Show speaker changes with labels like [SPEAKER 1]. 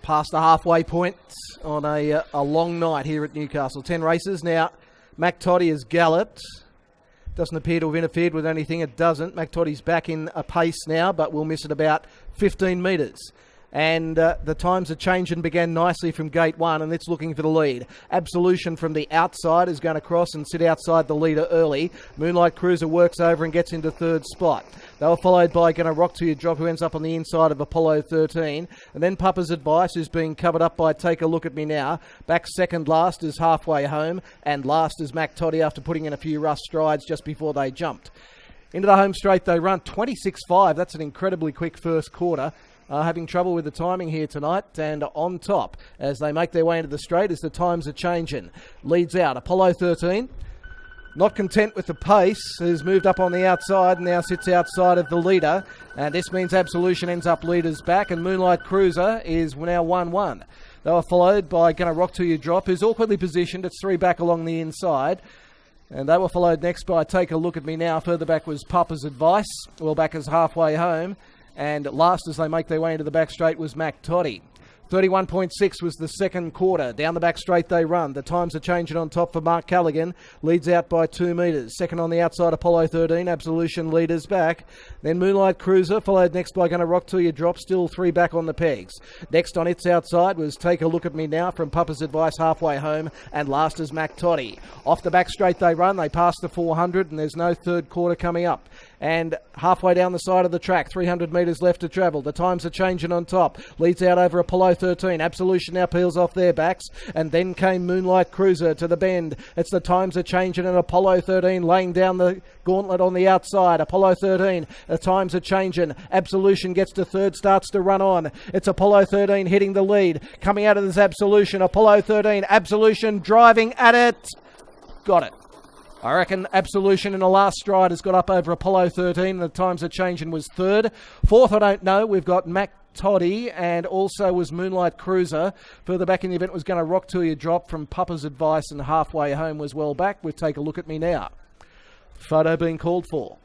[SPEAKER 1] past the halfway point on a long night here at Newcastle. 10 races. Now, Mac Toddy has galloped. Doesn't appear to have interfered with anything. It doesn't. Mac Toddy's back in a pace now, but we'll miss it about 15 metres. And the times are changing, began nicely from gate 1, and it's looking for the lead. Absolution from the outside is going to cross and sit outside the leader early. Moonlight Cruiser works over and gets into third spot. They were followed by Gonna Rock Till You Drop, who ends up on the inside of Apollo 13. And then Papa's Advice is being covered up by Take a Look at Me Now. Back second last is Halfway Home, and last is Mac Toddy after putting in a few rough strides just before they jumped. Into the home straight they run, 26.5. That's an incredibly quick first quarter. Having trouble with the timing here tonight, and on top as they make their way into the straight as the times are changing. Leads out Apollo 13, not content with the pace, has moved up on the outside and now sits outside of the leader, and this means Absolution ends up leaders back, and Moonlight Cruiser is now 1-1. They were followed by Gonna Rock Till You Drop, who's awkwardly positioned. It's 3 back along the inside. And they were followed next by Take a Look at Me Now. Further back was Papa's Advice. Well back as Halfway Home. And last as they make their way into the back straight was Mac Toddy. 31.6 was the second quarter. Down the back straight they run. The times are changing on top for Mark Callaghan. Leads out by 2 metres. Second on the outside, Apollo 13. Absolution leaders back. Then Moonlight Cruiser, followed next by Gonna Rock Till You Drop. Still 3 back on the pegs. Next on its outside was Take a Look at Me Now from Papa's Advice, Halfway Home. And last is Mac Toddy. Off the back straight they run. They pass the 400 and there's no third quarter coming up. And halfway down the side of the track, 300 metres left to travel. The times are changing on top. Leads out over Apollo 13. Absolution now peels off their backs. And then came Moonlight Cruiser to the bend. It's the times are changing, and Apollo 13 laying down the gauntlet on the outside. Apollo 13, the times are changing. Absolution gets to third, starts to run on. It's Apollo 13 hitting the lead. Coming out of this Absolution, Apollo 13, Absolution driving at it. Got it. I reckon Absolution in the last stride has got up over Apollo 13. The times are changing, was third. Fourth, I don't know. We've got Mac Toddy, and also was Moonlight Cruiser. Further back in the event was Gonna Rock Till You Drop from Papa's Advice, and Halfway Home was well back. We'll take a look at me now. Photo being called for.